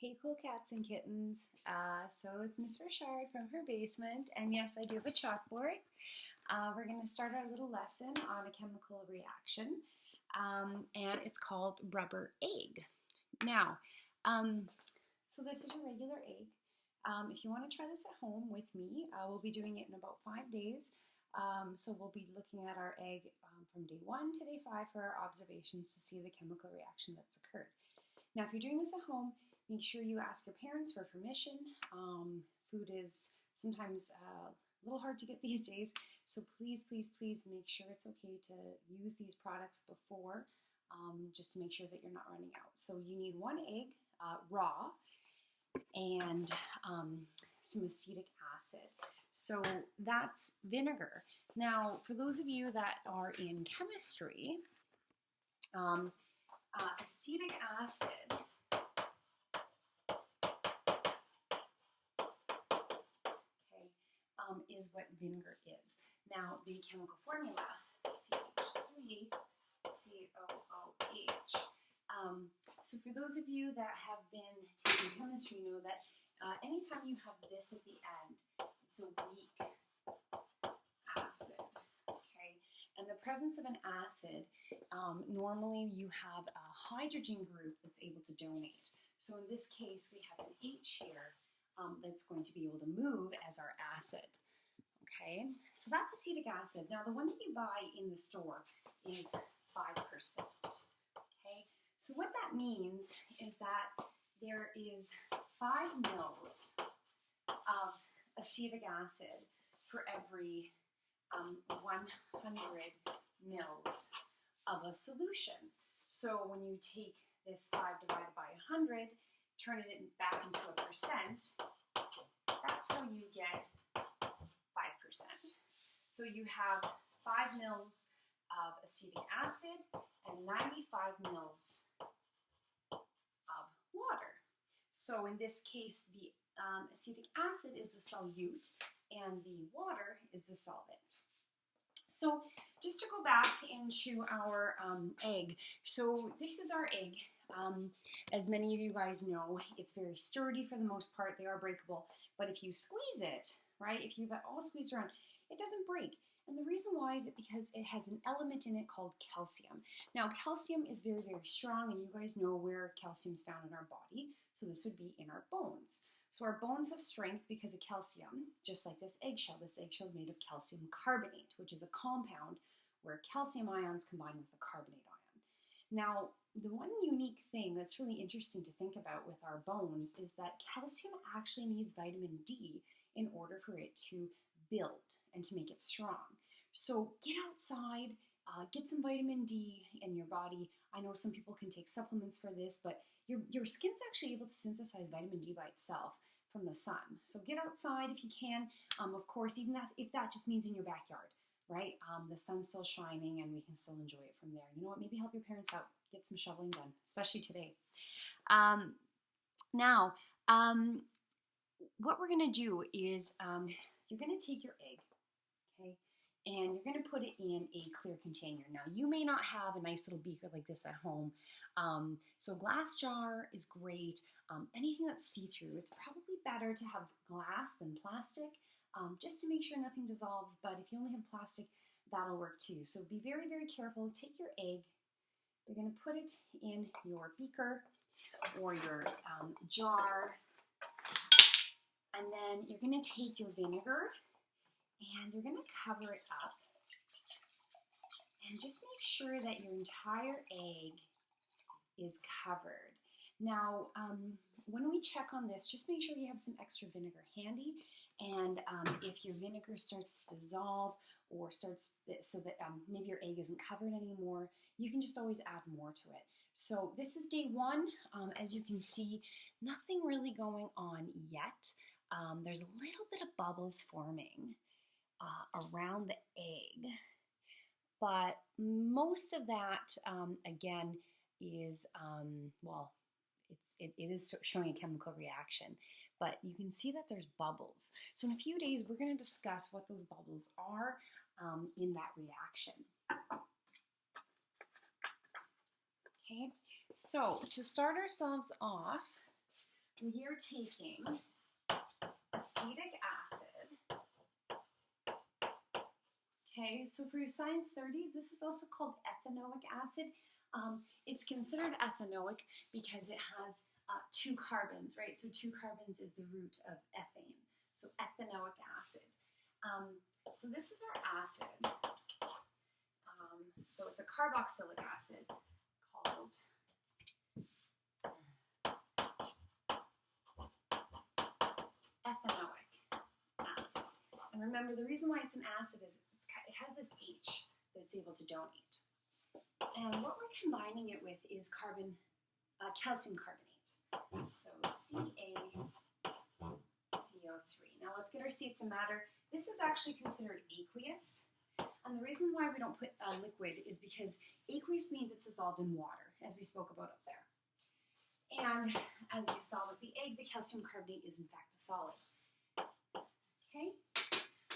Hey cool cats and kittens. So it's Miss Richard from her basement, and yes, I do have a chalkboard. We're going to start our little lesson on a chemical reaction, and it's called rubber egg. Now, so this is your regular egg. If you want to try this at home with me, we'll be doing it in about 5 days. So we'll be looking at our egg from day 1 to day 5 for our observations to see the chemical reaction that's occurred. Now, if you're doing this at home, make sure you ask your parents for permission. Food is sometimes a little hard to get these days, so please, please, please make sure it's okay to use these products before, just to make sure that you're not running out. So you need 1 egg, raw, and some acetic acid. So that's vinegar. Now, for those of you that are in chemistry, acetic acid is what vinegar is. Now, the chemical formula, CH3COOH. So for those of you that have been taking chemistry know that anytime you have this at the end, it's a weak acid. Okay, and the presence of an acid, normally you have a hydrogen group that's able to donate. So in this case, we have an H here that's going to be able to move as our acid. Okay, so that's acetic acid. Now, the one that you buy in the store is 5%. Okay, so what that means is that there is 5 mils of acetic acid for every 100 mils of a solution. So when you take this 5 divided by 100, turn it back into a percent, that's how you get 5%. So you have 5 mils of acetic acid and 95 mils of water. So in this case, the acetic acid is the solute and the water is the solvent. So just to go back into our egg, so this is our egg. As many of you guys know, it's very sturdy for the most part. They are breakable, but if you squeeze it, right, if you've all squeezed around, it doesn't break. And the reason why is because it has an element in it called calcium. Now, calcium is very, very strong, and you guys know where calcium is found in our body. So this would be in our bones. So our bones have strength because of calcium, just like this eggshell. This eggshell is made of calcium carbonate, which is a compound where calcium ions combine with a carbonate ion. Now, the one unique thing that's really interesting to think about with our bones is that calcium actually needs vitamin D in order for it to build and to make it strong. So get outside, get some vitamin D in your body. I know some people can take supplements for this, but your skin's actually able to synthesize vitamin D by itself from the sun. So get outside if you can. Of course, even if that just means in your backyard, right? The sun's still shining and we can still enjoy it from there. You know what? Maybe help your parents out. Get some shoveling done, especially today. Now, what we're going to do is you're going to take your egg, okay, and you're going to put it in a clear container. Now, you may not have a nice little beaker like this at home, so glass jar is great. Anything that's see-through, it's probably better to have glass than plastic, just to make sure nothing dissolves, but if you only have plastic, that'll work too. So be very, very careful. Take your egg. You're going to put it in your beaker or your jar, and then you're going to take your vinegar and you're going to cover it up and just make sure that your entire egg is covered. Now, when we check on this, just make sure you have some extra vinegar handy, and if your vinegar starts to dissolve or starts so that maybe your egg isn't covered anymore, you can just always add more to it. So this is day 1. As you can see, nothing really going on yet. There's a little bit of bubbles forming around the egg, but most of that, again, is, well, it is showing a chemical reaction, but you can see that there's bubbles. So in a few days, we're going to discuss what those bubbles are in that reaction. Okay, so to start ourselves off, we are taking acetic acid. Okay, so for your science 30s, this is also called ethanoic acid. It's considered ethanoic because it has 2 carbons, right? So 2 carbons is the root of ethane. So ethanoic acid. So this is our acid. So it's a carboxylic acid called ethanoic acid. And remember, the reason why it's an acid is it has this H that it's able to donate. And what we're combining it with is calcium carbonate. So CaCO3. Now let's get our seats and matter. This is actually considered aqueous. And the reason why we don't put liquid is because aqueous means it's dissolved in water, as we spoke about up there. And as you saw with the egg, the calcium carbonate is in fact a solid. Okay,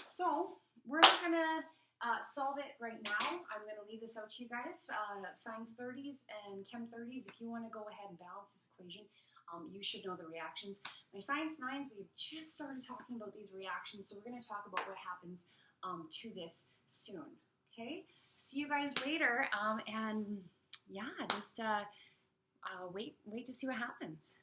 so we're not going to solve it right now. I'm going to leave this out to you guys. Science 30s and Chem 30s, if you want to go ahead and balance this equation, you should know the reactions. My Science 9s, we've just started talking about these reactions, so we're going to talk about what happens to this soon. Okay, see you guys later, and yeah, just wait to see what happens.